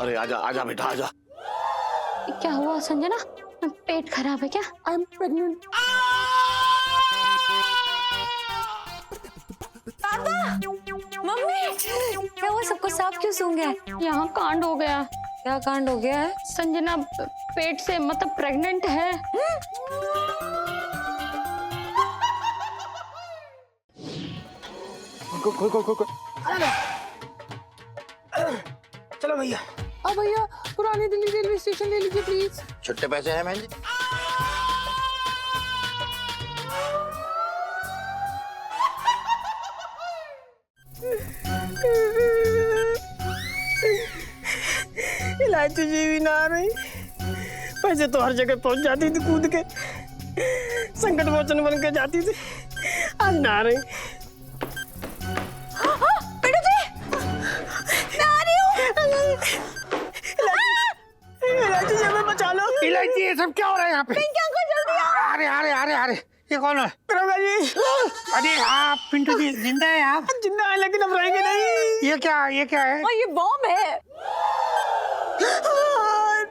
अरे आजा आजा बेटा आजा। क्या हुआ संजना? पेट खराब है क्या? I am pregnant. मम्मी क्या हुआ? सबको सांप क्यों सूंघ गया? यहाँ कांड हो गया। क्या कांड हो गया है? संजना पेट से मतलब प्रेग्नेंट है। चलो भैया। अब भैया पुरानी दिल्ली रेलवे स्टेशन ले लीजिए प्लीज। छुट्टे पैसे हैं मैंने। इलायची जी भी ना आ रही। पैसे तो हर जगह पहुंच जाती थी कूद के, संकट मोचन बन के जाती थी, आज ना आ रही। इलायची जी हमें बचा लो। इलायची ये सब क्या हो रहा है यहाँ पे? अरे अरे अरे अरे ये कौन है? दरोगा जी। अरे आप पिंटू जी जिंदा है आप? जिंदा है लेकिन अब रहेंगे नहीं। ये क्या है? ये बॉम्ब है।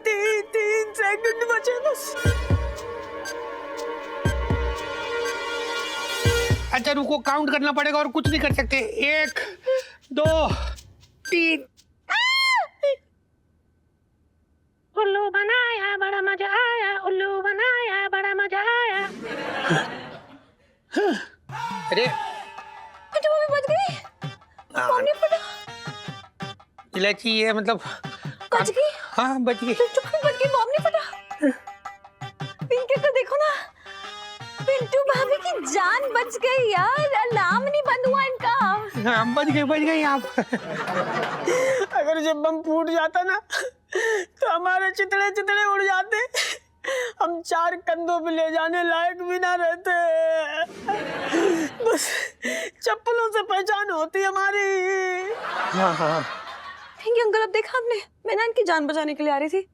तीन सेकंड बचे बस। अच्छा रुको, काउंट करना पड़ेगा और कुछ नहीं कर सकते। 1 2 3। उल्लू बनाया बड़ा मजा आया, उल्लू बनाया बड़ा मजा आया। अरे मम्मी बच गई। मम्मी फटा। इलायची ये मतलब बच गई। हाँ बच गई। पिंटू भाभी बच गई, बॉम्ब नहीं फटा। पिंकी को देखो ना, पिंटू भाभी की जान बच गई यार। अलार्म नहीं बंद हुआ इनका। हाँ बच गई आप। अगर जब बम फूट जाता ना तो हमारे चितड़े चितड़े उड़ जाते, हम 4 कंधों पे ले जाने लायक भी ना रहते। बस चप्पलों से पहचान होती हमारी। हाँ पिंकी अंकल, अब देखा आपने, मैं ना इनकी जान बचाने के लिए आ रही थी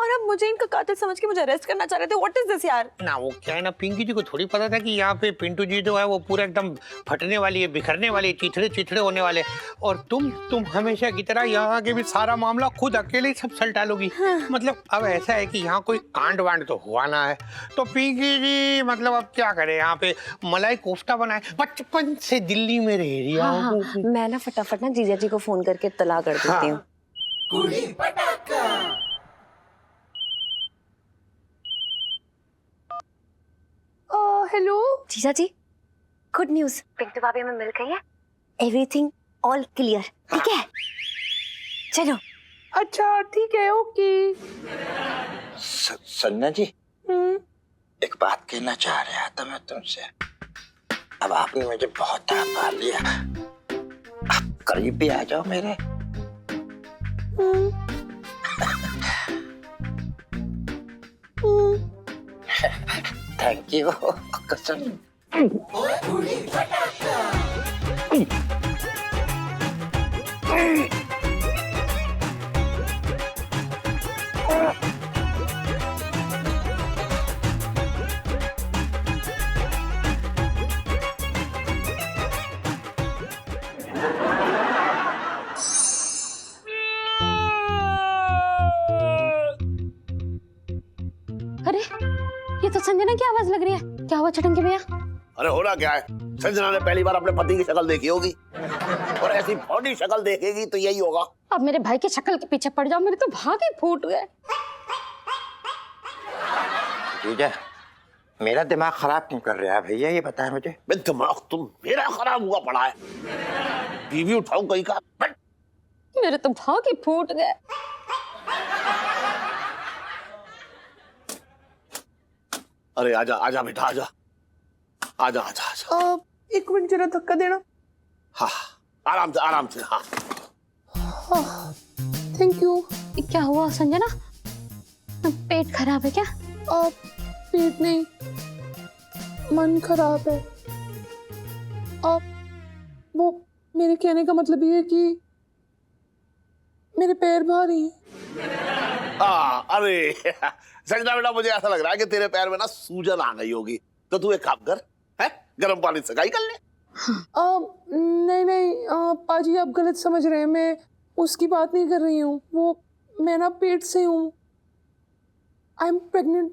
और अब मुझे इनका कातिल समझ के मुझे अरेस्ट करना चाह रहे थे। व्हाट इज दिस यार? ना वो क्या है ना, पिंकी जी को थोड़ी पता था कि यहाँ पे पिंटू जी जो है वो पूरा एकदम फटने वाली है, बिखरने वाली है, चिथड़े होने वाले। और तुम हमेशा की तरह यहाँ आके भी सारा मामला खुद अकेले ही सब सलटा लोगी। मतलब अब ऐसा है कि यहाँ कोई कांड वांड तो हुआ ना है, तो पिंकी जी मतलब अब क्या करे, यहाँ पे मलाई कोफ्ता बनाए, बचपन से दिल्ली में रह रही है। हाँ, मैं ना फटाफट ना जीजा जी को फोन करके इत्तला कर देती हूँ। हेलो जीजा जी, गुड न्यूज, पिंटू भाभी हमें मिल गई है। Everything all clear. ठीक है, चलो। अच्छा ठीक है, ओके। सन्ना जी, एक बात कहना चाह रहा था मैं तुमसे। अब आपने मुझे बहुत तड़पा लिया, आप करीब भी आ जाओ मेरे। थैंक यू कसम। अरे ये तो संजना की आवाज लग रही है। क्या हुआ चटंके भैया? अरे हो रहा क्या है, संजना ने पहली बार अपने पति की शक्ल देखी होगी और ऐसी बॉडी शक्ल देखेगी तो यही होगा। अब मेरे भाई की शक्ल के पीछे पड़ जाओ, मेरे तो भाग ही फूट गए। जीजा, मेरा दिमाग खराब क्यों कर रहा है भैया, ये बताएं मुझे। दिमाग तुम मेरा खराब हुआ पड़ा है, बीवी उठाओ कहीं का। मेरे तो भाग ही फूट गए। अरे आजा आजा बेटा आजा आजा आजा आजा। एक मिनट जरा धक्का देना। हाँ आराम से हाँ। Thank you. क्या हुआ संजना? पेट खराब है क्या? पेट नहीं, मन खराब है। वो मेरे कहने का मतलब ये है कि मेरे पैर भारी हैं। अरे संजना बेटा, मुझे ऐसा लग रहा है कि तेरे पैर में ना सूजन आ गई होगी, तो तू एक काम कर, है गर्म पानी से सेकाई कर ले। नहीं पाजी, आप गलत समझ रहे हैं। मैं उसकी बात नहीं कर रही हूँ, वो मैं ना पेट से हूँ। I am pregnant.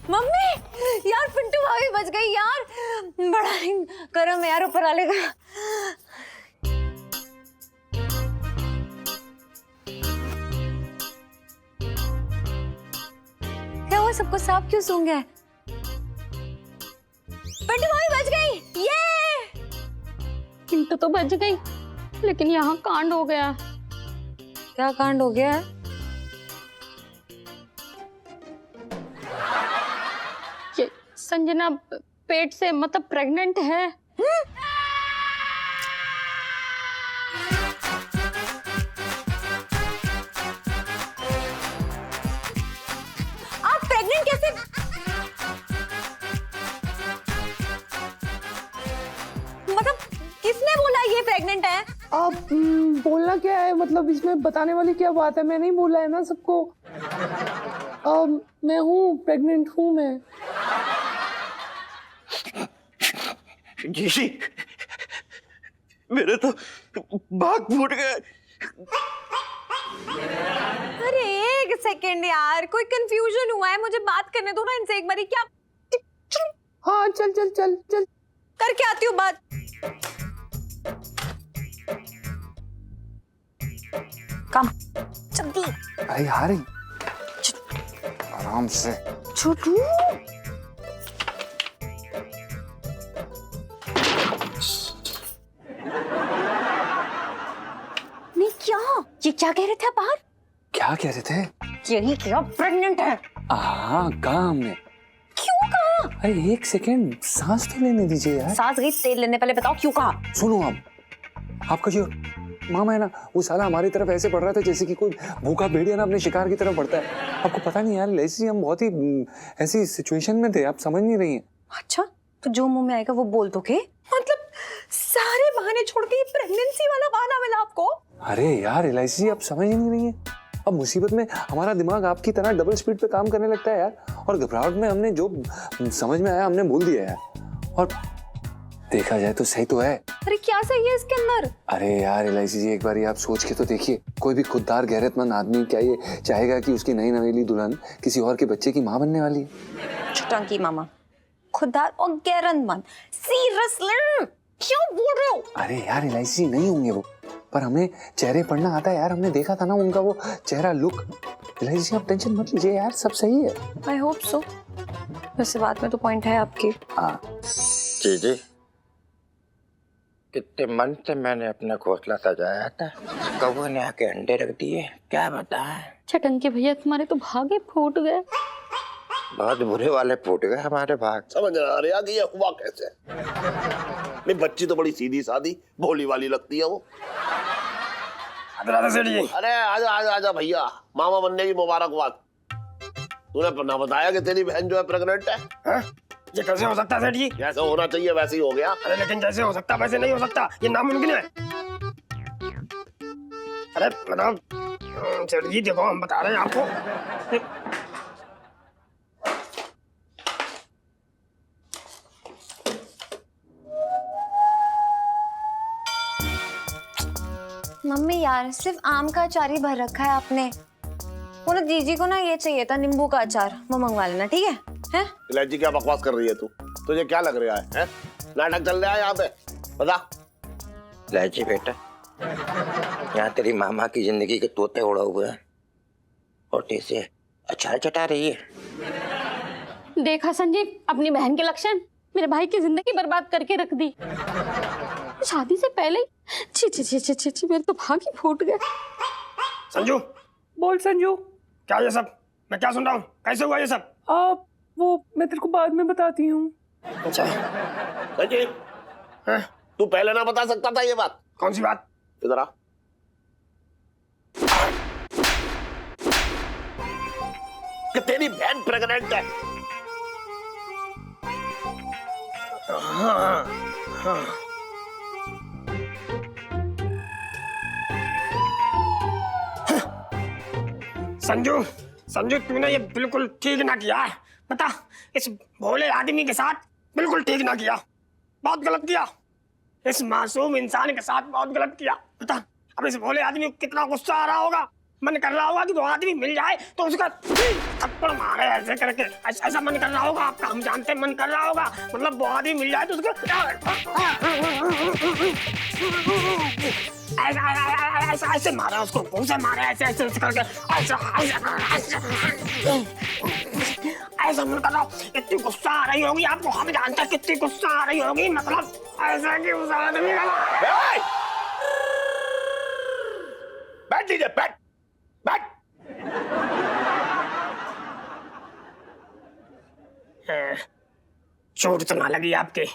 मम्मी यार पिंटू भाभी बच गई यार, बड़ा ही करम है यार ऊपर वाले का। क्या हुआ, सबको सांप क्यों सूंघ गया? पिंटू भाभी बच गई, ये पिंटू तो बच गई, लेकिन यहाँ कांड हो गया। क्या कांड हो गया है? संजना पेट से मतलब प्रेग्नेंट है। आप प्रेग्नेंट कैसे? मतलब किसने बोला ये प्रेग्नेंट है? अब बोलना क्या है, मतलब इसमें बताने वाली क्या बात है? मैंने ही बोला है ना सबको। मैं हूँ, प्रेग्नेंट हूँ मैं। जी मेरे तो भाग फूट गए। अरे एक सेकेंड यार, कोई कंफ्यूजन हुआ है, मुझे बात करने दो ना इनसे एक बारी। क्या? हाँ चल चल चल चल करके आती हूँ बात। कम जल्दी। अरे यार आराम से। छोटू नहीं, क्या ये क्या कह रहे थे बाहर? क्या कह रहे थे? यही क्या प्रेग्नेंट है? हाँ कहा हमने। क्यों कहा? अरे एक सेकेंड सांस तो लेने दीजिए यार। सांस गई तेल लेने, पहले बताओ क्यों कहा? सुनो आपका जो मामा है ना, वो साला हमारी तरफ ऐसे पड़ रहा था जैसे कि कोई भूखा भेड़िया ना अपने शिकार की तरफ बढ़ता है। आपको पता नहीं यार, ऐसी हम बहुत ही ऐसी सिचुएशन में थे, आप समझ नहीं रही हैं। अच्छा तो जो मुंह में आएगा वो बोल दोगे? मतलब सारे बहाने छोड़ के ये प्रेगनेंसी वाला बहाना मिला आपको? अरे यार एलआईसी आप समझ ही नहीं रही हैं। अब मुसीबत में हमारा दिमाग आपकी तरह डबल स्पीड पे काम करने लगता है यार, और घबराहट में हमने जो समझ में आया हमने बोल दिया यार। और देखा जाए तो सही तो है। अरे क्या सही है इसके अंदर? अरे यार एलआईसी जी, एक बार आप सोच के तो देखिए, कोई भी खुददार गैरतमंद आदमी क्या ये चाहेगा कि उसकी नई नवेली दुल्हन किसी और के बच्चे की माँ बनने वाली है? छुटंकी मामा, खुददार और गैरतमंद, सीरियसली क्यों बोल रहे हो? अरे यार एलआईसी नहीं होंगे वो, पर हमें चेहरे पढ़ना आता है यार, हमने देखा था ना उनका वो चेहरा लुक। एलआईसी आप टेंशन मत लीजिए यार, सब सही है। I hope so. वैसे बात में तो पॉइंट है आपकी। हाँ जी कितने मन से मैंने अपना घोंसला सजाया था, कौवे ने आके अंडे रख दिए, क्या बताएं। छटंके भैया तुम्हारे तो भागे फूट गए। बहुत बुरे वाले फूट गए हमारे भाग। समझ आ रहा कि ये हुआ कैसे। नहीं बच्ची तो बड़ी सीधी सादी भोली वाली लगती है वो। अरे आजा आजा आजा भैया, मामा बनने की मुबारकबाद। तूने ना बताया कि तेरी बहन जो है प्रेग्नेंट है? ये कैसे हो सकता है सेठ जी? जैसे होना चाहिए वैसे ही हो गया। अरे लेकिन जैसे हो सकता वैसे नहीं हो सकता, ये नामुमकिन है। अरे मतलब सेठ जी देखो, हम बता रहे हैं आपको। मम्मी यार सिर्फ आम का अचार ही भर रखा है आपने। वो ना जीजी को ना ये चाहिए था नींबू का अचार, वो मंगवा लेना ठीक है? हैं? इलायची क्या बकवास कर रही है तू? तुझे क्या लग रहा है? नाटक चल रहा है यहाँ पे, बता। लाजी बेटा, यहाँ तेरी मामा की जिंदगी के तोते उड़ा हुए हैं और तेरे अचार चटा रही है। देखा संजीव अपनी बहन के लक्षण, मेरे भाई की जिंदगी बर्बाद करके रख दी शादी से पहले ही। छी छी छी छी छी, मेरे तो भाग ही फूट गए। संजू बोल संजू। क्या ये सब मैं क्या सुन रहा हूँ? कैसे हुआ ये सब? वो मैं तेरे को बाद में बताती हूँ। अच्छा संजय, तू पहले ना बता सकता था ये बात? कौन सी बात? इधर आ। कि तेरी बहन प्रेग्नेंट है। हाँ हाँ संजू संजू तूने ये बिल्कुल ठीक ना किया है। बता, इस भोले आदमी के साथ बिल्कुल ठीक ना किया, बहुत गलत किया। इस मासूम इंसान के साथ बहुत गलत किया। बता, अब इस भोले आदमी को कितना गुस्सा आ रहा होगा, मन कर रहा होगा कि वो आदमी मिल जाए तो उसका थप्पड़ मारे ऐसे करके। ऐसा मन कर रहा होगा आपका, हम जानते हैं मन कर रहा होगा। मतलब वो आदमी मिल जाए तो उसको ऐसा ऐसे मारा, उसको घूंसे मारे ऐसे ऐसे करके, ऐसा मन कर रहा हो। कितनी गुस्सा आ रही होगी आपको, हम जानते हैं कितनी गुस्सा आ रही होगी। मतलब ऐसा कि उस आदमी बैठ लीजिए, बैठ बैठ। चोट तो ना लगी आपके?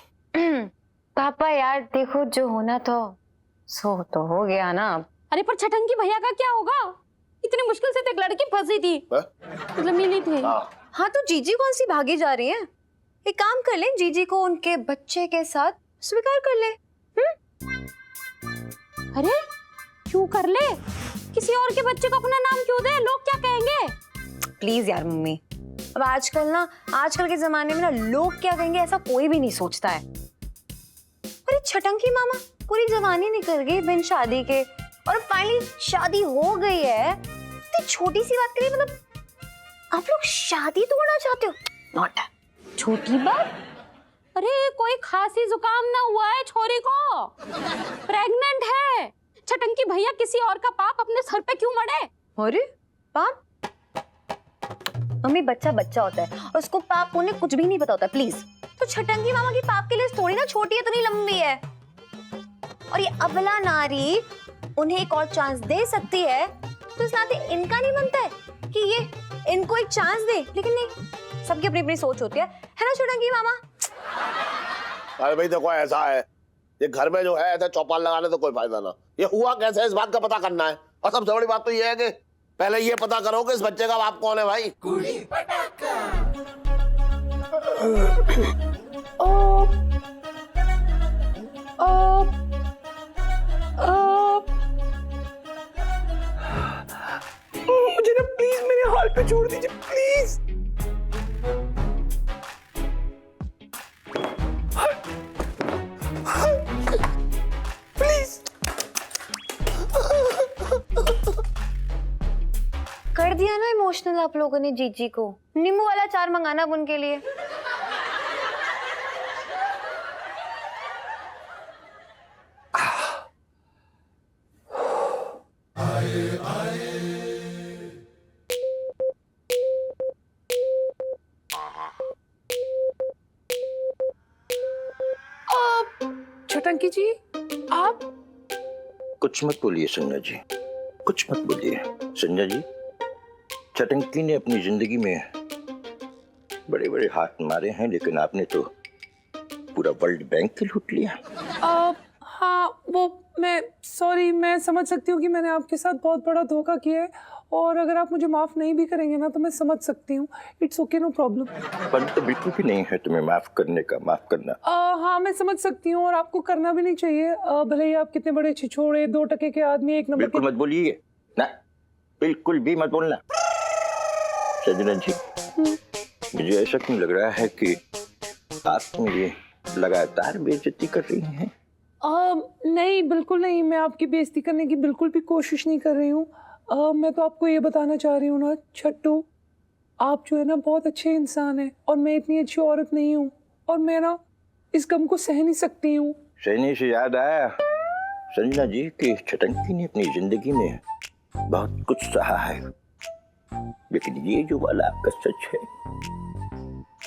पापा यार देखो, जो होना तो सो तो हो गया ना। अरे पर छठंकी भैया का क्या होगा? इतनी मुश्किल से तो एक लड़की फंसी थी, मतलब मिली थी। हाँ तो जीजी कौन सी भागी जा रही है? एक काम कर ले, जीजी को उनके बच्चे के साथ स्वीकार कर ले। अरे क्यों कर ले? किसी और के बच्चे को अपना नाम क्यों दे? लोग क्या कहेंगे? प्लीज यार मम्मी, अब आजकल के जमाने में ना लोग क्या कहेंगे ऐसा कोई भी नहीं सोचता है। अरे छटंकी मामा पूरी जवानी निकल गई बिन शादी के, और फाइनली शादी हो गई है। तो छोटी सी बात करिए, मतलब आप लोग शादी तोड़ना चाहते हो? नॉट छोटी बात। अरे कोई खांसी जुकाम ना हुआ है छोरी को, प्रेग्नेंट है। छटंकी भैया किसी और का पाप अपने सर पे क्यों मढ़े? अरे पाप? मम्मी बच्चा बच्चा होता है और उसको पाप पुण्य कुछ भी नहीं पता होता। प्लीज, तो छटंकी मामा की पाप की लिस्ट थोड़ी ना छोटी है, इतनी लंबी है। और ये अबला नारी उन्हें एक और चांस दे सकती है, तो इस नाते इनका नहीं बनता है कि ये इनको एक चांस दे? लेकिन नहीं, सबकी अपनी अपनी सोच होती है ना छटंकी मामा? अरे भाई देखो, ऐसा है ये घर में जो है ऐसा चौपाल लगाने तो कोई फायदा ना। ये हुआ कैसे, इस बात का पता करना है। और सबसे बड़ी बात तो ये है कि पहले ये पता करो कि इस बच्चे का बाप कौन है भाई। मुझे ना प्लीज मेरे हाल पे छोड़ दीजिए, प्लीज। कर दिया ना इमोशनल आप लोगों ने जीजी को। नींबू वाला अचार मंगाना अब उनके लिए। छटंकी जी आप कुछ मत बोलिए संजना जी, कुछ मत बोलिए संजना जी। छटंकी ने अपनी जिंदगी में बड़े बड़े हाथ मारे हैं, लेकिन आपने तो पूरा वर्ल्ड बैंक लूट लिया। हाँ वो मैं सॉरी, मैं समझ सकती हूँ कि मैंने आपके साथ बहुत बड़ा धोखा किया है, और अगर आप मुझे माफ नहीं भी करेंगे ना तो मैं समझ सकती हूँ। It's okay, no problem. पर तो बिल्कुल भी नहीं है तुम्हें माफ करने का, माफ करना। हाँ मैं समझ सकती हूँ, और आपको करना भी नहीं चाहिए। भले ही आप कितने बड़े छिछोड़े 2 टके के आदमी, 1 नंबर बिल्कुल मत बोलिए ना, बिल्कुल भी मत बोलना संजना जी। मुझे ऐसा क्यों लग रहा है कि आप मुझे लगातार बेइज्जती कर रही हैं? नहीं बिल्कुल नहीं, मैं आपकी बेइज्जती करने की बिल्कुल भी कोशिश नहीं कर रही हूँ। मैं तो आपको ये बताना चाह रही हूँ ना छट्टू, आप जो है ना बहुत अच्छे इंसान हैं, और मैं इतनी अच्छी औरत नहीं हूँ, और मैं ना इस गम को सह नहीं सकती हूँ। सहने से याद आया संजना जी कि छटंकी ने अपनी जिंदगी में बहुत कुछ सहा है, लेकिन ये जो वाला आपका सच है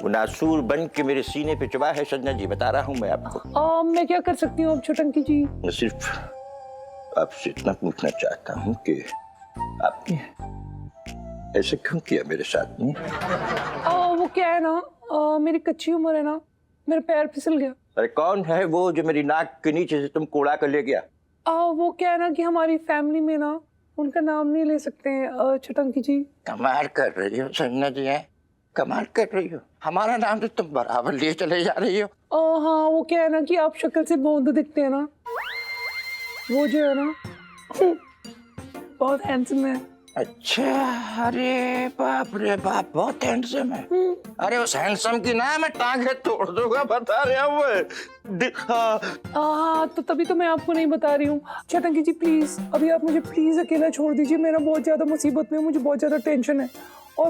वो नासूर बन के मेरे सीने पे चुभा है संजना जी, बता रहा हूँ मैं आपको। मैं क्या कर सकती हूँ अब छटंकी जी? मैं सिर्फ आपसे इतना पूछना चाहता हूँ कि आपने ऐसे क्यों किया मेरे साथ में? वो क्या है ना, मेरी कच्ची उम्र है ना, मेरा पैर फिसल गया। अरे कौन है वो जो मेरी नाक के नीचे से तुमको उड़ा कर ले गया? वो क्या है ना कि हमारी फैमिली में ना उनका नाम नहीं ले सकते हैं छटंकी जी। कमाल कर रही हो संजना जी, है कमाल कर रही हो। हमारा नाम तो तुम बराबर लिए चले जा रही हो। हाँ वो क्या है ना कि आप शक्ल से बोंद दिखते हैं ना, वो जो है ना बहुत हैंडसम है, अच्छा, अरे बाप रे बाप, बहुत हैंडसम है। अरे उस हैंडसम की ना मैं टांगे तोड़ दूंगा, बता रहे हैं वो। हाँ, तो तभी तो मैं आपको नहीं बता रही हूँ। चटंकी जी प्लीज, अभी आप मुझे प्लीज अकेला छोड़ दीजिए। मेरा बहुत ज्यादा मुसीबत में, मुझे बहुत ज्यादा टेंशन है। और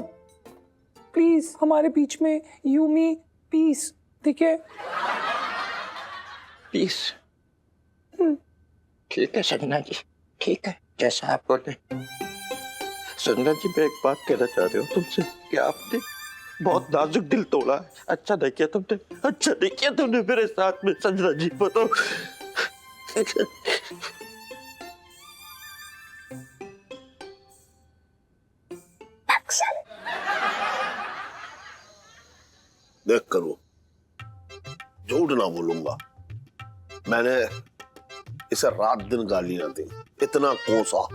प्लीज हमारे बीच में यू मी पीस, ठीक है? पीस, ठीक है संजना जी, ठीक है, जैसा आप बोले। संजना जी, मैं एक बात कहना चाह रही हूँ तुमसे कि आपने बहुत नाजुक दिल तोड़ा है। अच्छा नहीं किया तुमने, अच्छा नहीं किया तुमने मेरे साथ में संजना जी, बताओ। देख करो, झूठ ना बोलूंगा, मैंने इसे रात दिन गालियां दी, इतना कोसा,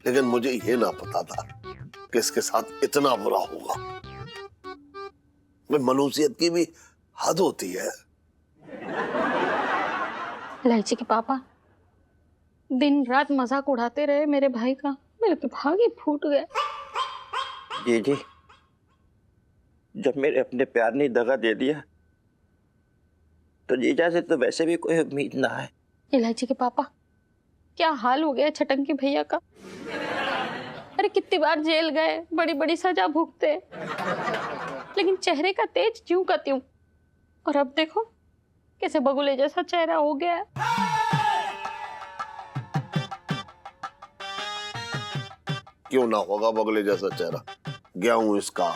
लेकिन मुझे ये ना पता था कि इसके साथ इतना बुरा होगा। मैं मनुष्यत की भी हद होती है। इलायची के पापा दिन रात मजाक उड़ाते रहे मेरे भाई का, मेरे तो भाग ही फूट गए। जी जी, जब मेरे अपने प्यार ने दगा दे दिया तो जीजा से तो वैसे भी कोई उम्मीद ना है। इलायची के पापा क्या हाल हो गया छटंकी भैया का। अरे कितनी बार जेल गए, बड़ी बड़ी सजा भुगते, लेकिन चेहरे का तेज ज्यों का त्यों। और अब देखो कैसे बगुले जैसा चेहरा हो गया है। क्यों ना होगा बगले जैसा चेहरा, गेहूं इसका,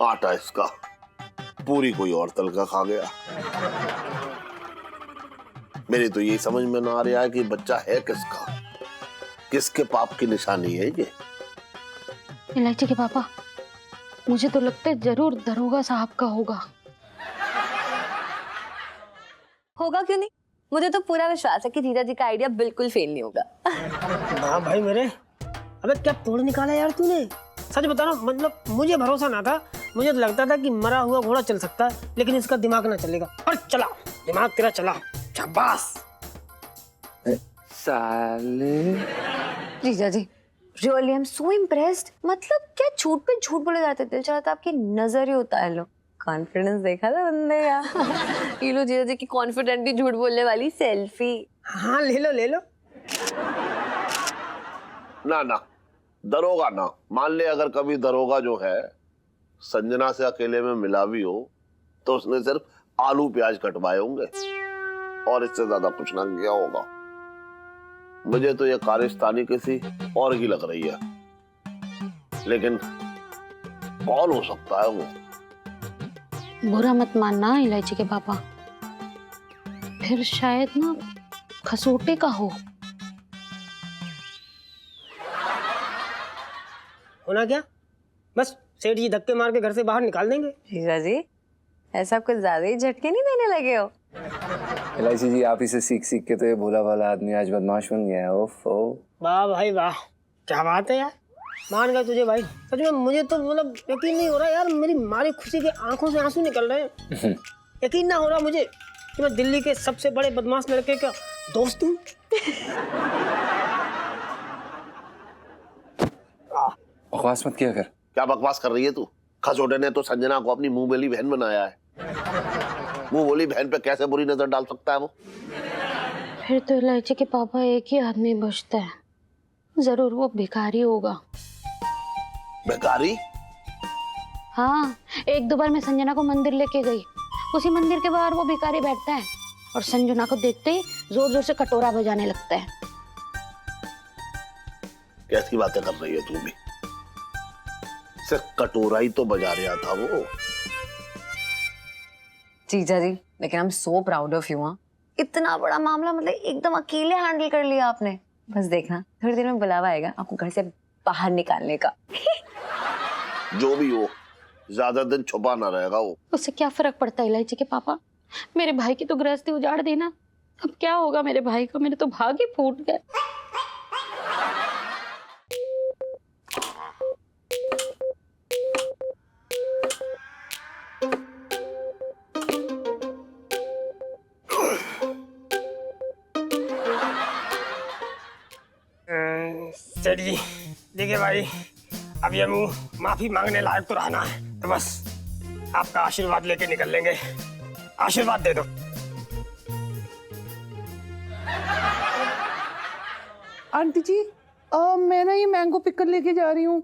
आटा इसका, पूरी कोई और तलका खा गया। मेरी तो यही समझ में ना आ रहा है कि बच्चा है किसका, किसके पाप की निशानी है ये। इलायची के पापा मुझे तो लगता है जरूर दरोगा साहब का होगा। होगा क्यों नहीं, मुझे तो पूरा विश्वास है कि जीजा जी का आइडिया बिल्कुल फेल नहीं होगा। वाह भाई मेरे, अबे क्या तोड़ निकाला यार तूने। सच बता रहा हूँ, मतलब मुझे भरोसा ना था। मुझे तो लगता था कि मरा हुआ घोड़ा चल सकता है, लेकिन इसका दिमाग ना चलेगा। और चला, दिमाग तेरा चला, शाबाश। साले, जीजा जी really I am so impressed. मतलब क्या झूठ पे झूठ बोले जाते, दिल चाहता था आपकी नजर ही उतार लो। कॉन्फिडेंस देखा था बंदे का। ये लो जीजा जी की कॉन्फिडेंटली झूठ बोलने वाली सेल्फी। हाँ ले लो ले लो। ना ना, दरोगा ना, मान ले अगर कभी दरोगा जो है संजना से अकेले में मिला भी हो तो उसने सिर्फ आलू प्याज कटवाए होंगे और इससे ज्यादा कुछ ना किया होगा। मुझे तो ये कारिस्तानी किसी और की लग रही है, लेकिन कौन हो सकता है वो? बुरा मत मानना इलायची के पापा, फिर शायद ना खसोटे का हो। होना क्या, बस सेठ जी धक्के मार के घर से बाहर निकाल देंगे। जीजा जी ऐसा कुछ ज्यादा ही झटके नहीं देने लगे हो? इलायची जी, आप इसे सीख सीख के तो ये भोला भाला आदमी आज बदमाश बन गया है। ओफो, वाह भाई वाह, क्या बात है यार, मान गए तुझे भाई। सच में मुझे तो मतलब यकीन नहीं हो रहा यार, मेरी मारी खुशी के आंखों से आंसू निकल रहे हैं। यकीन ना हो रहा मुझे कि मैं दिल्ली के सबसे बड़े बदमाश लड़के का दोस्त हूँ। बकवास मत किया कर। क्या बकवास कर रही है तू? खसोटे ने तो संजना को अपनी मुंह बोली बहन बनाया है। मुंह बोली बहन पे कैसे बुरी नजर डाल सकता है वो? फिर तो इलायची के पापा एक ही आदमी बचता है, जरूर वो भिखारी होगा। भिखारी? हाँ, एक दो बार मैं संजना को मंदिर लेके गई, उसी मंदिर के बाहर वो भिखारी बैठता है और संजना को देखते ही जोर जोर से कटोरा बजाने लगता है। कैसी बातें कर रही है तू भी? सिर्फ कटोरा ही तो बजा रहा था वो। जीजा जी लेकिन आई am so proud of you. हाँ, इतना बड़ा मामला मतलब एकदम अकेले हैंडल कर लिया आपने। बस देखना थोड़ी देर में बुलावा आएगा आपको घर से बाहर निकालने का। जो भी हो, ज्यादा दिन छुपा ना रहेगा वो। उससे क्या फर्क पड़ता है इलायची के पापा, मेरे भाई की तो गृहस्थी उजाड़ देना। अब क्या होगा मेरे भाई का, मेरे तो भाग ही फूट गए। सेठ जी देखिए भाई, अब ये मुंह माफी मांगने लायक तो रहना है, तो बस आपका आशीर्वाद लेके निकल लेंगे। आशीर्वाद दे दो। आंटी जी मैं ना ये मैंगो पिकल लेके जा रही हूँ।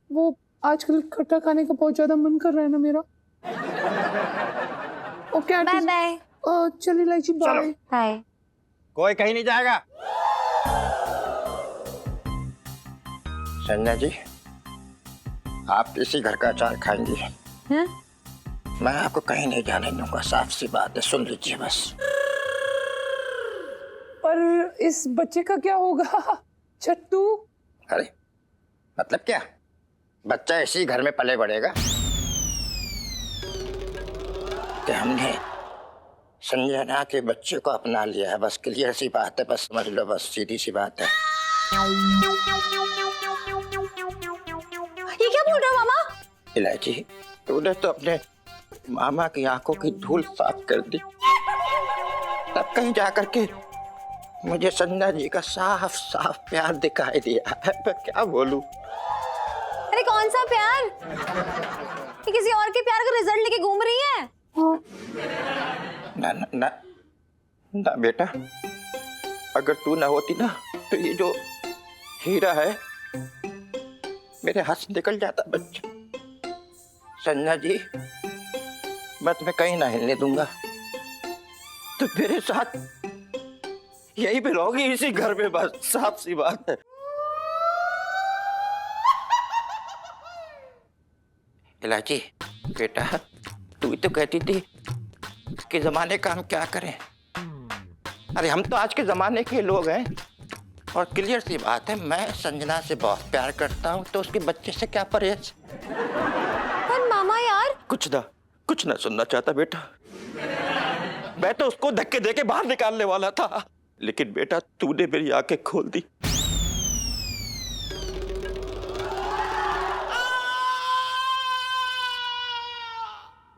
वो आजकल खट्टा खाने का बहुत ज्यादा मन कर रहा है ना मेरा। ओके आंटी बाय जी। बाय। चलिए इलायची बाय। बाय। कोई कहीं नहीं जाएगा। संजना जी, आप इसी घर का अचार खाएंगी। मैं आपको कहीं नहीं जाने दूंगा, साफ सी बात है, सुन लीजिए बस। पर इस बच्चे का क्या होगा छट्टू? अरे मतलब क्या, बच्चा इसी घर में पले बढ़ेगा कि हमने संजना के बच्चे को अपना लिया है, बस क्लियर सी बात है, बस समझ लो, बस सीधी सी बात है। ये क्या बोल रहे हो मामा? इलायची, तूने तो अपने मामा की आंखों की धूल साफ कर दी, तब कहीं जाकर के मुझे संजना जी का साफ साफ प्यार दिखाई दिया है। मैं क्या बोलूं? अरे कौन सा प्यार? ये किसी और के प्यार का रिजल्ट लेके घूम रही है? ना ना ना ना बेटा, अगर तू ना होती ना तो ये जो हीरा है मेरे हाथ से निकल जाता बच्चा। संजना जी, मैं तुम्हें कहीं ना हिलने दूंगा, तो मेरे साथ यही भी रहोगी, इसी घर में, बस साफ सी बात है। इलायची बेटा, तू ही तो कहती थी कि जमाने का हम क्या करें। अरे हम तो आज के जमाने के लोग हैं, और क्लियर सी बात है, मैं संजना से बहुत प्यार करता हूँ, तो उसके बच्चे से क्या परहेज। पर मामा यार, कुछ ना सुनना चाहता बेटा। मैं तो उसको धक्के देके बाहर निकालने वाला था, लेकिन बेटा तूने मेरी आंखें खोल दी।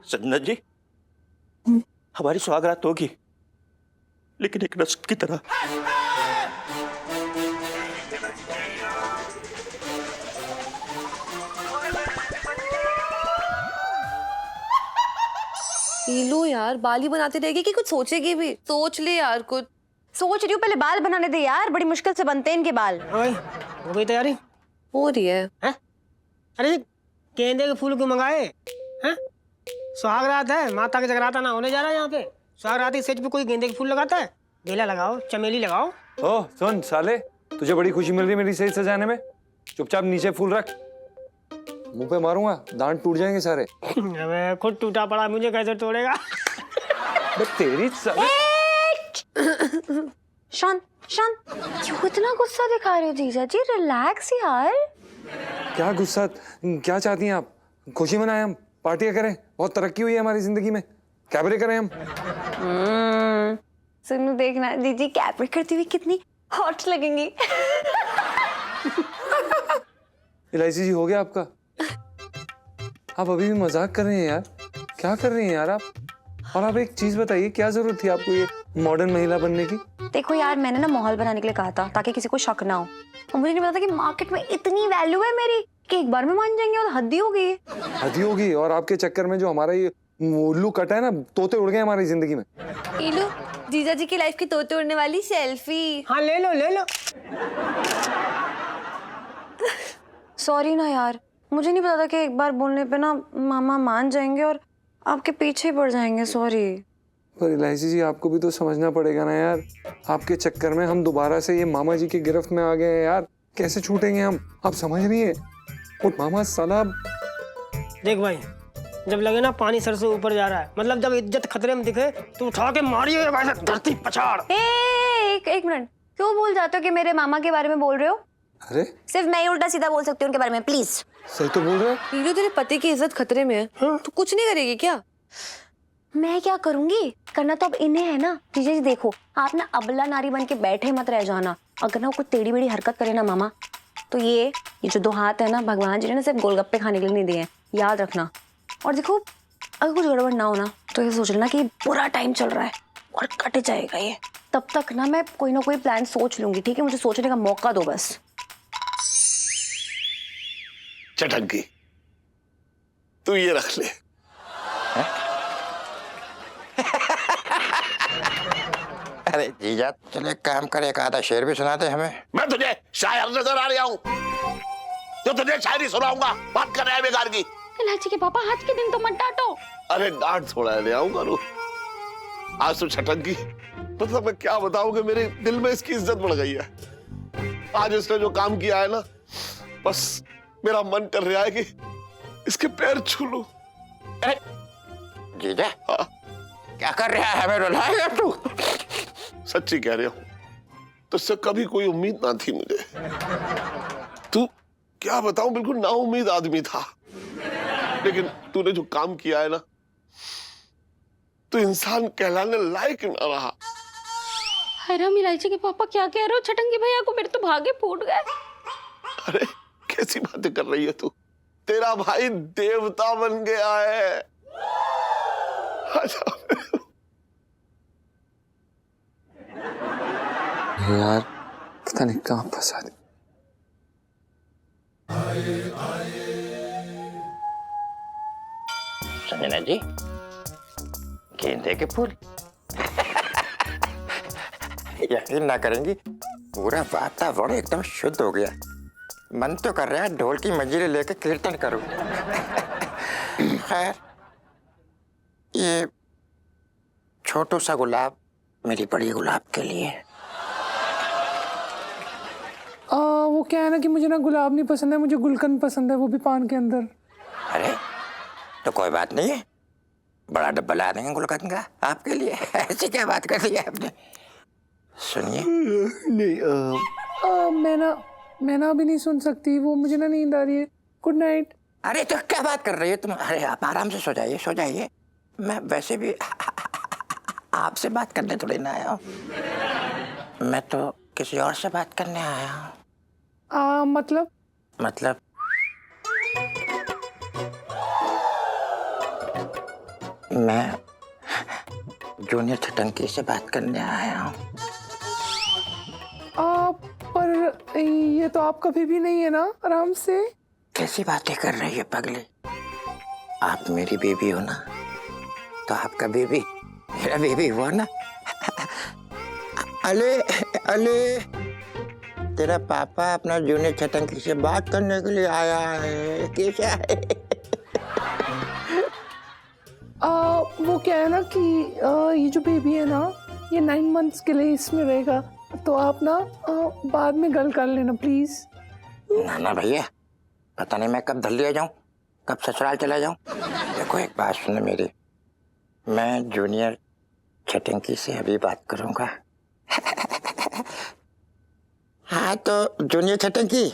संजना जी, हमारी सुहागरात होगी, लेकिन एक रस्म की तरह। लो यार, बाल ही बनाते रहेगी कि कुछ सोचेगी भी? सोच ले यार कुछ। सोच रही हूँ, पहले बाल बनाने दे यार, बड़ी मुश्किल से बनते हैं इनके बाल। हाँ भाई, हो गई तैयारी? हो रही है। हैं? अरे गेंदे के फूल क्यों मंगाए हैं? सुहागरात है, माता के जगराता ना होने जा रहा है यहाँ पे। सुहागराती सेज पे कोई गेंदे के फूल लगाता है? बेला लगाओ, चमेली लगाओ। ओ सुन साले, तुझे बड़ी खुशी मिल रही है मेरी सही सजाने में? चुपचाप नीचे फूल रख, मुंह पे मारूंगा, दांत टूट जाएंगे सारे। मैं खुद टूटा पड़ा, मुझे कैसे तोड़ेगा? तेरी शांत शांत, क्यों इतना गुस्सा दिखा रहे हो जीजा जी? रिलैक्स यार। क्या गुस्सा, क्या चाहती हैं आप? खुशी मनाएं हम, पार्टियां करें, बहुत तरक्की हुई है हमारी जिंदगी में, कैबरे करें हम। सुनो देखना दीदी कैबरे करती हुई कितनी हॉट लगेंगी। इलायची जी, हो गया आपका? आप अभी भी मजाक कर रहे हैं यार, क्या कर रही हैं यार आप? और आप एक चीज बताइए, क्या जरूरत थी आपको ये मॉडर्न महिला बनने की? देखो यार, मैंने ना माहौल बनाने के लिए कहा था ताकि किसी को शक ना हो, और मुझे नहीं पता था कि मार्केट में इतनी वैल्यू है मेरी कि एक बार में मान जाएंगे, और हद ही हो गई। हद ही होगी, और आपके चक्कर में जो हमारा ये उल्लू कटा है ना, तोते उड़ गए हमारी जिंदगी में। लो जीजा जी की लाइफ की तोते उड़ने वाली सेल्फी। हाँ ले लो ले लो। सॉरी ना यार, मुझे नहीं पता था कि एक बार बोलने पे ना मामा मान जाएंगे और आपके पीछे पड़ जाएंगे। सॉरी। पर इलायची जी, आपको भी तो समझना पड़ेगा ना यार, आपके चक्कर में हम दोबारा से ये मामा जी की गिरफ्त में आ गए हैं यार, कैसे छूटेंगे हम? आप समझ रही है? और मामा साला, देख भाई, जब लगे ना पानी सर से ऊपर जा रहा है, मतलब जब इज्जत खतरे में दिखे तो उठा के मारिए धरती पछाड़। एक मिनट, क्यों भूल जाते हो कि मेरे मामा के बारे में बोल रहे हो? अरे सिर्फ मैं ही उल्टा सीधा बोल सकती हूँ उनके बारे में, प्लीज। सही तो बोल रहे हैं। नीलू, तेरे पति की इज्जत खतरे में है, तू कुछ नहीं करेगी क्या? मैं क्या करूंगी? करना तो अब इन्हें है ना। जीजा जी देखो, आप ना अबला नारी बन के बैठे मत रह जाना। अगर ना वो कुछ टेढ़ी बेड़ी हरकत करे ना मामा, तो ये जो दो हाथ है ना, भगवान जी ने ना सिर्फ गोलगप्पे खाने के लिए नहीं दिए हैं, याद रखना। और देखो, अगर कुछ गड़बड़ ना हो ना, तो ये सोच लेना कि बुरा टाइम चल रहा है और कट जाएगा ये। तब तक ना मैं कोई ना कोई प्लान सोच लूंगी, ठीक है? मुझे सोचने का मौका दो बस। चटंकी तू ये रख ले। अरे जीजा चले काम करे, एक आधा शेर भी सुना दे हमें। मैं तुझे शायर नजर आ रहा हूँ जो तुझे शायरी सुनाऊंगा? बात कर रहा है बेकार की। इलायची के पापा आज के दिन तो मत डांटो। अरे डांट थोड़ा ले आऊंगा रू। आज तो छटंकी, मतलब मैं क्या बताऊं कि मेरे दिल में इसकी इज्जत बढ़ गई है। आज इसने जो काम किया है ना, बस मेरा मन कर रहा है कि इसके पैर छू लूं। जीजा हाँ। क्या कर रहा है, हमें रुलाएगा तू? सच्ची कह रहे हो, तुझसे कभी कोई उम्मीद ना थी मुझे। तू क्या बताऊं, बिल्कुल नाउम्मीद आदमी था, लेकिन तूने जो काम किया है ना, तू इंसान कहलाने लायक ना रहा। हैराम इलायची के पापा क्या कह रहे हो? छटंगी भैया को मेरे तो भागे फूट गए। अरे कैसी बातें कर रही है तू? तेरा भाई देवता बन गया है। आजा। यार पता नहीं कहाँ फंसा दे। संजना जी, गेंदे के फूल। यकीन ना करेंगी, पूरा वातावरण एकदम शुद्ध हो गया। मन तो कर रहा है ढोल की मंजीरे लेके कीर्तन करूं। खैर, ये छोटू सा गुलाब मेरी बड़ी गुलाब के लिए। वो क्या है ना कि मुझे ना गुलाब नहीं पसंद है, मुझे गुलकंद पसंद है, वो भी पान के अंदर। अरे तो कोई बात नहीं है, बड़ा डब्बा ला देंगे गुलकंद का आपके लिए। ऐसी क्या बात कर दी आपने? सुनिए। मैं ना अभी नहीं सुन सकती, वो मुझे ना नींद आ रही है। Good night. अरे तो क्या बात कर रही है तुम? अरे आप आराम से सो जाइए, सो जाइए। मैं वैसे भी आपसे बात करने थोड़ी ना आया हूँ, मैं तो किसी और से बात करने आया हूँ। मतलब मैं जूनियर छटंकी से बात करने आया हूँ। पर ये तो आपका बेबी नहीं है ना? आराम से। कैसी बातें कर रही है पगली? आप मेरी बेबी हो ना, तो आपका बेबी मेरा बेबी हुआ ना। अले अले, तेरा पापा अपना जूनियर छटंकी से बात करने के लिए आया है। कैसा है? वो क्या है ना कि ये जो बेबी है ना, ये 9 मंथ्स के लिए इसमें रहेगा, तो आप ना बाद में गल कर लेना प्लीज। ना भैया, पता नहीं मैं कब दिल्ली आ जाऊं, कब ससुराल चला जाऊं। देखो एक बात सुनो मेरी, मैं जूनियर छटंकी से अभी बात करूंगा। हाँ तो जूनियर छटंकी,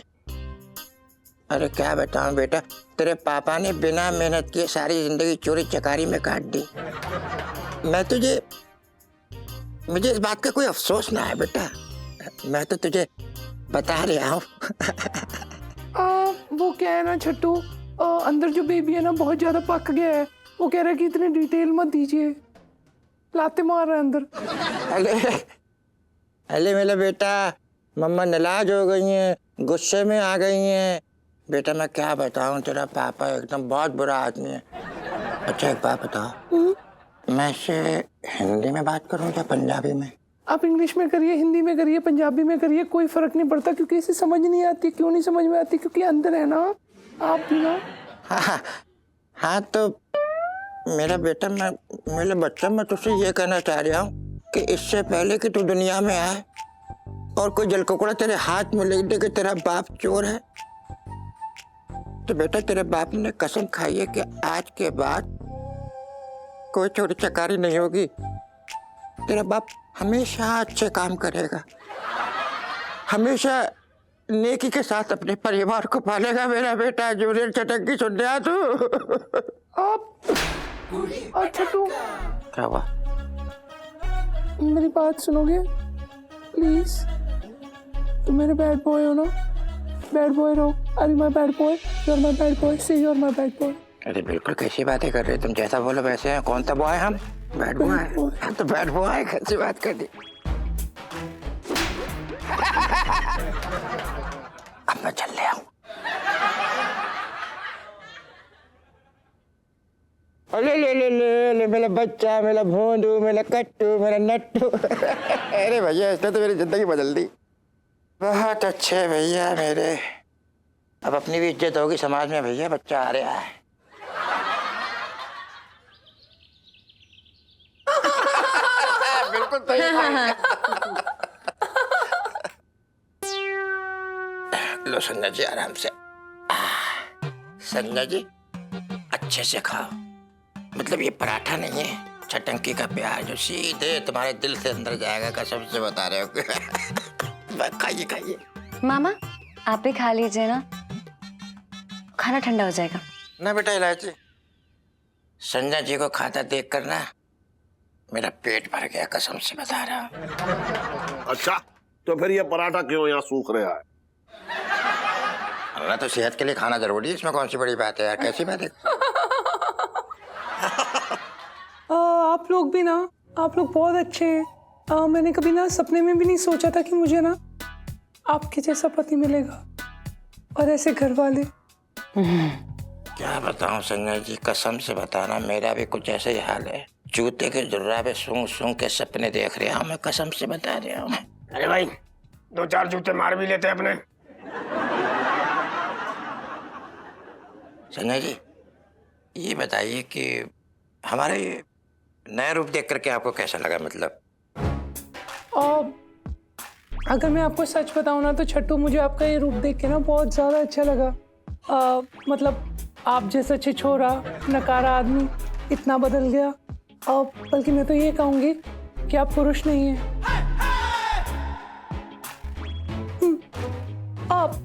अरे क्या बताऊं बेटा, तेरे पापा ने बिना मेहनत किए सारी जिंदगी चोरी चकारी में काट दी। मुझे इस बात का कोई अफसोस ना है बेटा, मैं तो तुझे बता रहा हूँ। वो क्या है ना छट्टू, अंदर जो बेबी है ना बहुत ज्यादा पक गया है, वो कह रहा है कि इतनी डिटेल मत दीजिए, लाते मार रहा है अंदर। अले मेरा बेटा, मम्मा नाराज हो गई हैं, गुस्से में आ गई हैं। बेटा मैं क्या बताऊं, तेरा पापा एकदम बहुत बुरा आदमी है। अच्छा एक बात बताओ, मैं इससे हिंदी में बात करूं या पंजाबी में? आप इंग्लिश में करिए, हिंदी में करिए, पंजाबी में करिए, कोई फर्क नहीं पड़ता, क्योंकि इसे समझ नहीं आती। क्यों नहीं समझ में आती? क्योंकि अंदर है ना आप भी ना। हाँ तो मेरा बेटा, मेरे बच्चा, मैं तुझसे ये कहना चाह रहा हूँ कि इससे पहले कि तू दुनिया में आए और कोई जलकुकड़ा तेरे हाथ में लिख दे कि तेरा बाप चोर है, तो बेटा तेरे बाप ने कसम खाई है कि आज के बाद कोई चोरी चकारी नहीं होगी। तेरा बाप हमेशा अच्छे काम करेगा, हमेशा नेकी के साथ अपने परिवार को पालेगा। मेरा बेटा जूनियर छटंकी, सुन रहा तू? अच्छा तो क्या हुआ? मेरी बात सुनोगे प्लीज? तुम मेरे बैड बॉय हो ना, बैड बॉय रहो। अरे my bad boy, you are my bad boy, say you are my bad boy. अरे बिल्कुल कैसी बातें कर रहे हो तुम, जैसा बोलो वैसे हैं। कौन सा बॉय? हम बैड बॉय? तो बैड बॉय कैसी बात कर दी? अब मैं चल ले आऊं। ले ले ले ले ले मेरा बच्चा, मेरा भोंदू, मेरा कट्टू, मेरा नट्टू। अरे भैया इसने तो मेरी जिंदगी बदल दी। बहुत अच्छे भैया मेरे। अब अपनी भी इज्जत होगी समाज में भैया, बच्चा आ रहा है। बिल्कुल सही। लो संजय जी आराम से। संजय जी अच्छे से खाओ, मतलब ये पराठा नहीं है, छटंकी का प्यार जो सीधे तुम्हारे दिल से अंदर जाएगा, कसम से बता रहे हो। खाइए खाइए। मामा आप भी खा लीजिए ना, खाना ठंडा हो जाएगा। ना बेटा इलायची, संजय जी को खाता देख कर ना मेरा पेट भर गया, कसम से बता रहा हूँ। अच्छा, तो फिर ये पराठा क्यों यहाँ सूख रहा है? ना तो सेहत के लिए खाना जरूरी है, इसमें कौन सी बड़ी बात है यार, कैसी बात है? आप लोग भी ना, आप लोग बहुत अच्छे हैं। मैंने कभी ना सपने में भी नहीं सोचा था कि मुझे ना आपके जैसा पति मिलेगा और ऐसे घर वाले। क्या बताऊं संजय जी, कसम से बताना मेरा भी कुछ ऐसा ही हाल है। जूते के जुर्राबे सूंघ सूंघ के सपने देख रहा हूँ मैं, कसम से बता रहा हूँ। अरे भाई 2-4 जूते मार भी लेते अपने। संजय जी ये बताइए कि हमारे नए रूप देख करके आपको कैसा लगा? मतलब अगर मैं आपको सच बताऊं ना तो छट्टू, मुझे आपका ये रूप देख के ना बहुत ज़्यादा अच्छा लगा। मतलब आप जैसा छिछोरा नकारा आदमी इतना बदल गया। बल्कि मैं तो ये कहूँगी कि आप पुरुष नहीं हैं। आप,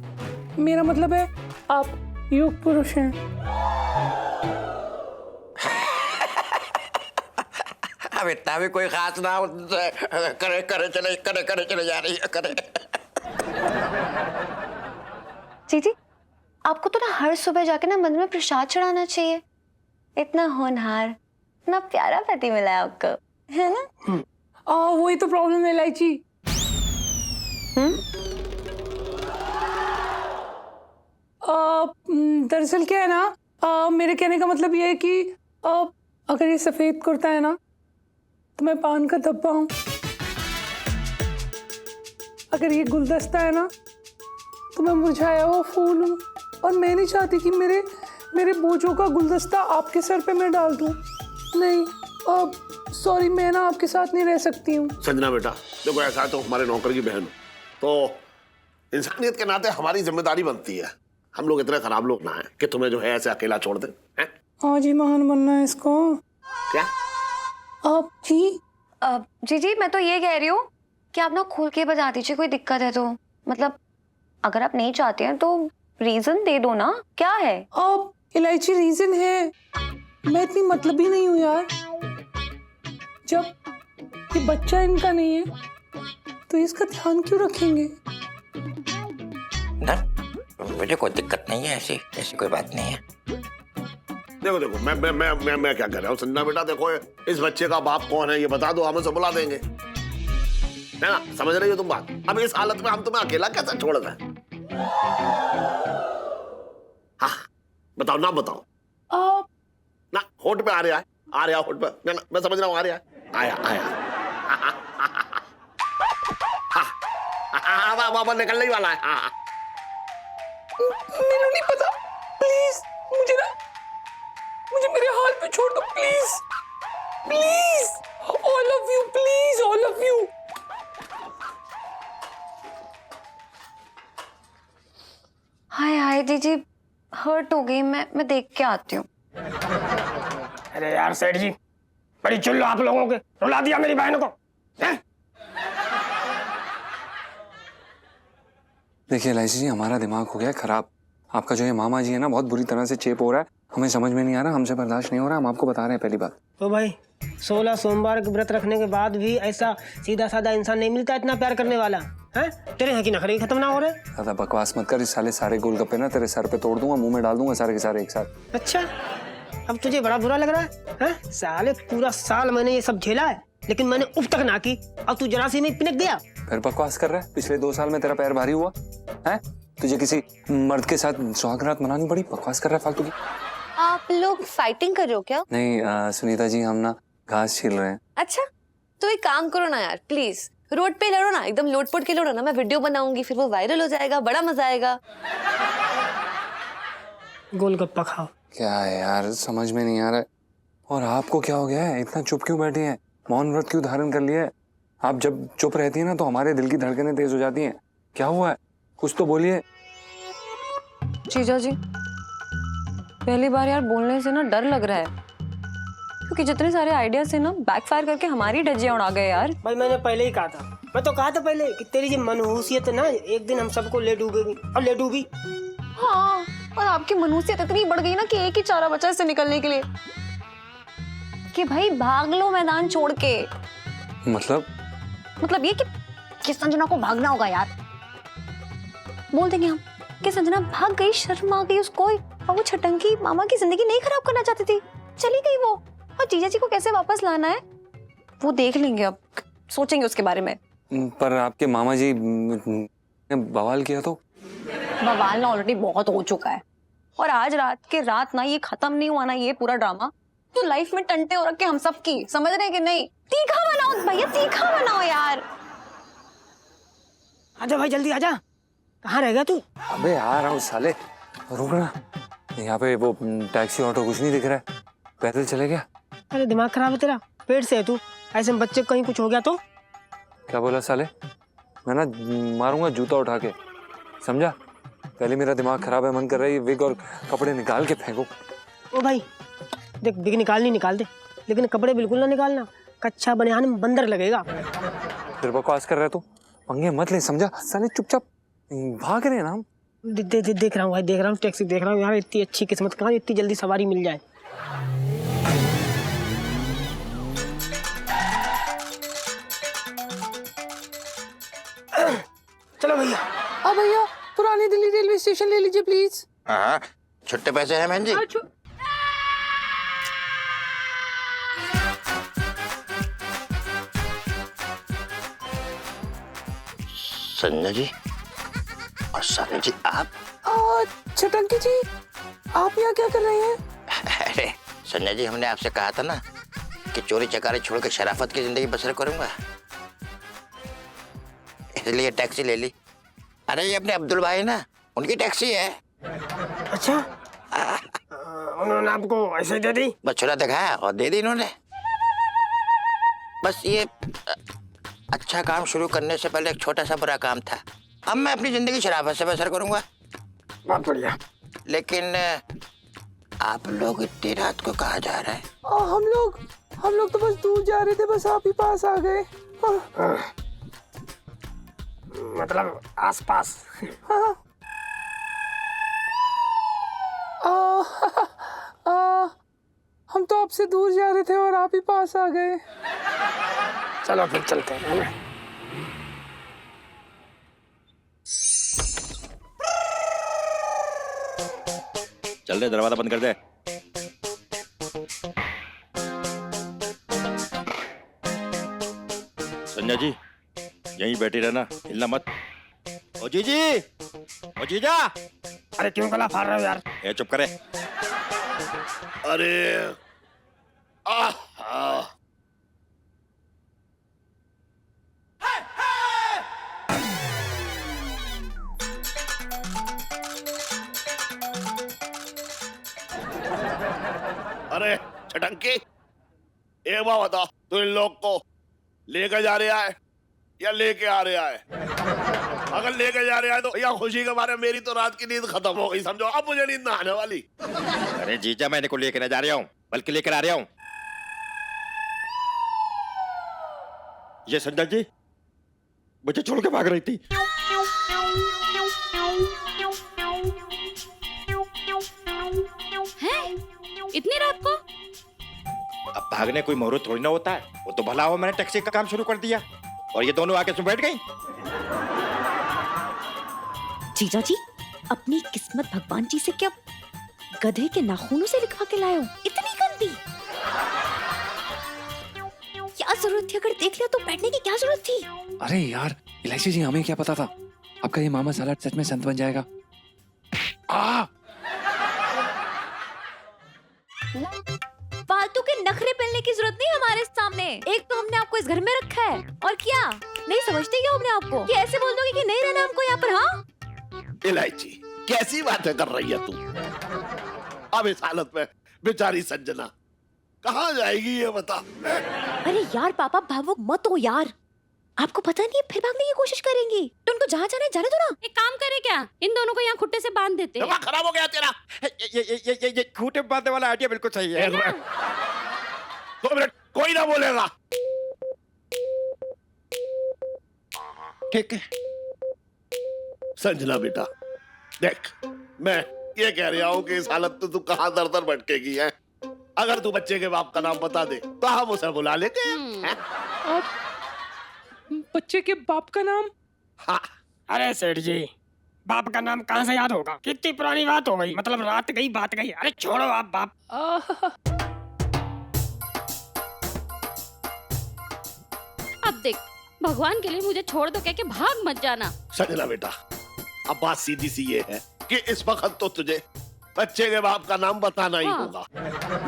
मेरा मतलब है आप युग पुरुष हैं। अब इतना भी कोई खास ना हो, करे चले जा रही है, करे। जीजी आपको तो ना हर सुबह जाके ना मंदिर में प्रसाद चढ़ाना चाहिए। इतना होनहार, इतना प्यारा पति मिला है आपको, है ना? वही तो प्रॉब्लम है इलायची। दरअसल क्या है ना, मेरे कहने का मतलब ये है कि अगर ये सफेद कुर्ता है ना तो मैं पान का धब्बा हूँ, अगर ये गुलदस्ता है ना तो मैं मुरझाया हुआ फूल हूँ। और मैं नहीं चाहती कि मेरे बोझों का गुलदस्ता आपके सर पे मैं डाल दूँ। नहीं, सॉरी, मैं ना आपके साथ नहीं रह सकती हूँ। संजना बेटा देखो, ऐसा तो हमारे नौकर की बहन, तो इंसानियत के नाते हमारी जिम्मेदारी बनती है, हम लोग इतने खराब लोग ना हैं कि तुम्हें जो है ऐसे अकेला छोड़ दे। हाँ जी, महान बनना है इसको। क्या जी मैं तो ये कह रही हूँ कि आप ना खोल के बता दीजिए, कोई दिक्कत है तो। मतलब अगर आप नहीं चाहते हैं तो रीजन दे दो ना, क्या है? इलायची रीजन है, मैं इतनी मतलबी नहीं हूँ यार। जब ये बच्चा इनका नहीं है तो इसका ध्यान क्यों रखेंगे? ना मुझे कोई दिक्कत नहीं है, ऐसी कोई बात नहीं है। देखो मैं क्या कर रहा हूँ संजना बेटा, देखो इस बच्चे का बाप कौन है ये बता दो, हम उसे बुला देंगे, है ना? समझ रही हो तुम बात? अब इस हालत में हम तुम्हें अकेला कैसे छोड़ दें? हाँ बताओ ना, बताओ ना। होठ पे आ रहा होठ पे, मैं समझ रहा हूँ, आ रहा है, आया वाह निकलने ही वाला है। मेरा नहीं पता, प्लीज मुझे मेरे हाल पे छोड़ दो, please please, all of you, please all of you. हाय हाय दीदी, हर्ट हो गई, मैं देख के आती हूँ। अरे यार सेठ जी, बड़ी चुल्लो आप लोगों के, रुला दिया मेरी बहन को, हैं? देखिए इलायची जी, हमारा दिमाग हो गया खराब। आपका जो ये मामा जी है ना, बहुत बुरी तरह से चेप हो रहा है, हमें समझ में नहीं आ रहा, हमसे बर्दाश्त नहीं हो रहा, हम आपको बता रहे हैं पहली बात। तो भाई 16 सोमवार के व्रत रखने के बाद भी ऐसा सीधा साधा इंसान नहीं मिलता इतना प्यार करने वाला, है? तेरे यहाँ की नखरे खत्म ना हो रहे। ज्यादा बकवास मत कर, इस साले सारे गोलगप्पे ना तेरे सर पे तोड़ दूंगा, मुंह में डाल दूंगा सारे के सारे एक साथ। अच्छा, अब तुझे बड़ा बुरा लग रहा है? साले पूरा साल मैंने ये सब झेला है, लेकिन मैंने उफ तक ना की, अब तू जरा सी में पिनक गया। फिर बकवास कर रहा है? पिछले 2 साल में तेरा पैर भारी हुआ है? तुझे किसी मर्द के साथ सुहागरात मनानी पड़ी? बकवास कर रहा है फालतू की। आप लोग फाइटिंग कर रहे हो क्या? नहीं सुनीता जी, हम ना घास छील रहे हैं। अच्छा, तो एक काम करो ना यार, प्लीज रोड पे लड़ो ना, एकदम लोटपोट के लड़ो ना, मैं वीडियो बनाऊंगी, फिर वो वायरल हो जाएगा, बड़ा मजा आएगा। गोलगप्पा खाओ। क्या है यार, समझ में नहीं आ रहा है। और आपको क्या हो गया है, इतना चुप क्यों बैठे हैं? मौन व्रत क्यों धारण कर लिया है? आप जब चुप रहती है ना तो हमारे दिल की धड़कनें तेज हो जाती हैं। क्या हुआ है, कुछ तो बोलिए। जीजा जी, पहली बार यार बोलने से ना डर लग रहा है, क्योंकि जितने सारे आइडिया से ना बैकफायर करके हमारी डजियां उड़ा गए यार। भाई मैंने पहले ही कहा था, मैं तो कहा था पहले कि तेरी जो मनहूसियत है ना, एक दिन हम सबको ले डूबेगी, और ले डूबी। हाँ, और आपकी मनुष्यत इतनी बढ़ गई ना कि एक ही चारा बचा इससे निकलने के लिए, कि भाई भाग लो मैदान छोड़ के। मतलब ये कि संजना को भागना होगा यार। बोल देंगे हम कि संजना भाग गई, शर्म आ गई उसको, और वो छटंकी मामा की जिंदगी नहीं खराब करना चाहती थी, चली गई वो। और जीजा जी को कैसे वापस लाना है वो देख लेंगे, अब सोचेंगे उसके बारे में। पर आपके मामा जी ने बवाल किया तो? बवाल ना ऑलरेडी बहुत हो चुका है, और आज रात के रात ना ये खत्म नहीं हुआ ना ये पूरा ड्रामा, तो लाइफ में टंटे हो रखे हम सब की, समझ रहे हैं कि नहीं? तीखा बनाओ भैया, तीखा बनाओ यार। आजा भाई जल्दी आजा, कहाँ रह गया तू? अबे आ रहा हूँ साले, रुक ना। यहाँ पे वो टैक्सी ऑटो कुछ नहीं दिख रहा है, पैदल चले गया। अरे दिमाग खराब है तेरा, पेट से है तू, ऐसे में बच्चे को कहीं कुछ हो गया तो? क्या बोला साले? मैं ना मारूंगा जूता उठा के, समझा? पहले मेरा दिमाग खराब है, मन कर रहा है ये विग और कपड़े निकाल के फेंको। ओ भाई देख, विग निकाल दे, लेकिन कपड़े बिल्कुल ना निकालना, कच्चा बनियान में बंदर लगेगा। फिर बकवास कर रहा है तू, पंगे मत ले, समझा? साले चुपचाप भाग रहे हैं ना हम। देख रहा हूँ भाई, देख रहा हूँ, टैक्सी देख रहा हूँ यार। इतनी अच्छी किस्मत कहाँ, इतनी जल्दी सवारी मिल जाए। चलो भैया। अब भैया पुरानी दिल्ली रेलवे स्टेशन ले लीजिए प्लीज। हाँ, छुट्टे पैसे हैं बहन जी? संजय जी और साले जी, आप? छटंकी जी, आप यहाँ क्या कर रहे हैं? अरे संजय जी, हमने आपसे कहा था ना कि चोरी चकारी छोड़ के शराफत की जिंदगी बसर करूंगा, इसलिए टैक्सी ले ली। अरे ये अपने अब्दुल भाई ना, उनकी टैक्सी है। अच्छा, उन्होंने आपको ऐसे दे दी? बस छुरा दिखाया और दे दी इन्होंने। बस ये अच्छा काम शुरू करने से पहले एक छोटा सा बुरा काम था। अब मैं अपनी जिंदगी शराफत से बसर करूंगा। बहुत बढ़िया। लेकिन आप लोग इतनी रात को कहाँ जा रहे हैं? हम लोग तो बस दूर जा रहे थे, बस आप ही पास आ गए। मतलब आसपास? हाँ। हम तो आपसे दूर जा रहे थे और आप ही पास आ गए। चलो फिर चलते हैं ना। चल दे, दरवाजा बंद कर दे। संजय जी यहीं बैठी रहना, हिलना मत। ओ जीजी, ओ जीजा। अरे क्यों गला फाड़ रहे हो यार? ए चुप करे। अरे अरे छटंकी, एक बात बता, तू इन लोग को लेकर जा रहा है या लेके आ रहा है? अगर लेके जा रहा है तो भैया खुशी के बारे में मेरी तो रात की नींद खत्म हो गई, समझो। अब मुझे नींद ना आने वाली। अरे जीजा, मैं इनको लेकर जा रहा हूँ, बल्कि लेकर आ रहा हूँ। ये संजय जी मुझे छोड़ के भाग रही थी। इतनी रात को? अब भागने कोई मुहूर्त थोड़ी ना होता है, वो तो भला हो मैंने टैक्सी का काम शुरू कर दिया और ये दोनों आके उसमें बैठ गई। जीजा जी, अपनी किस्मत भगवान जी से क्या गधे के नाखूनों से लिखवा के लाए हो? इतनी गंदी क्या जरूरत थी? अगर देख लिया तो बैठने की क्या जरूरत थी? अरे यार इलायची जी, हमें क्या पता था आपका ये मामा साला सच में संत बन जाएगा। फालतू के नखरे पेलने की जरूरत नहीं हमारे सामने। एक तो हमने आपको इस घर में रखा है, और क्या नहीं समझते क्या हमने आपको कि ऐसे बोल दोगे कि नहीं रहना हमको यहाँ पर? हाँ इलायची, कैसी बातें कर रही है तू? अब इस हालत में बेचारी संजना कहाँ जाएगी ये बता। अरे यार पापा भावुक मत हो यार, आपको पता नहीं है फिर भागने की कोशिश करेंगी तो उनको जहाँ जाना है जाने दो ना। एक काम करे क्या, इन दोनों को यहाँ खुट्टे से बांध देते हैं। दिमाग खराब हो गया तेरा। ये खूंटे बांधने वाला आइडिया बिल्कुल सही है। 2 मिनट कोई ना बोलेगा। ठीक है संजना बेटा, देख मैं ये कह रहा हूँ कि इस हालत में तू कहाँ दर दर भटकेगी है। अगर तू बच्चे के बाप का नाम बता दे तो हम उसे बुला लेंगे। हैं? आप बच्चे के बाप का नाम? हाँ अरे सेठ जी, बाप का नाम कहाँ से याद होगा? कितनी पुरानी बात हो गई, मतलब रात गई बात गई। अरे छोड़ो आप बाप। अब देख, भगवान के लिए मुझे छोड़ दो, कह के भाग मत जाना। संजना बेटा, अब बात सीधी सी ये है कि इस वक्त तो तुझे बच्चे के बाप का नाम बताना ही होगा।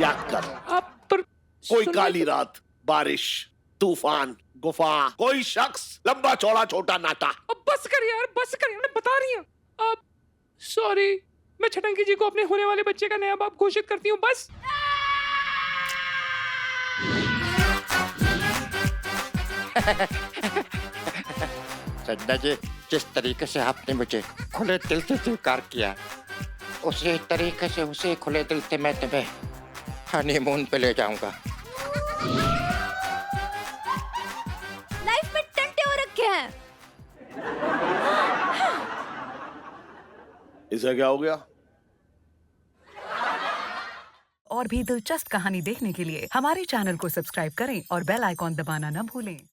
याद कर, आप पर कोई काली रात, बारिश, तूफान, गुफा, कोई शख्स, लंबा चौड़ा छोटा नाटा। अब बस कर यार, बस कर यार, मैं बता रही हूँ। अब सॉरी, मैं छटंकी जी को अपने होने वाले बच्चे का नया बाप घोषित करती हूँ। बस संजना जी, जिस तरीके से आपने मुझे खुले दिल से स्वीकार किया, उसी तरीके से उसी खुले दिल से मैं तुम्हें हनीमून पे ले जाऊंगा। लाइफ में टंटे हो रखे हैं। इसे क्या हो गया? और भी दिलचस्प कहानी देखने के लिए हमारे चैनल को सब्सक्राइब करें और बेल आइकॉन दबाना न भूलें।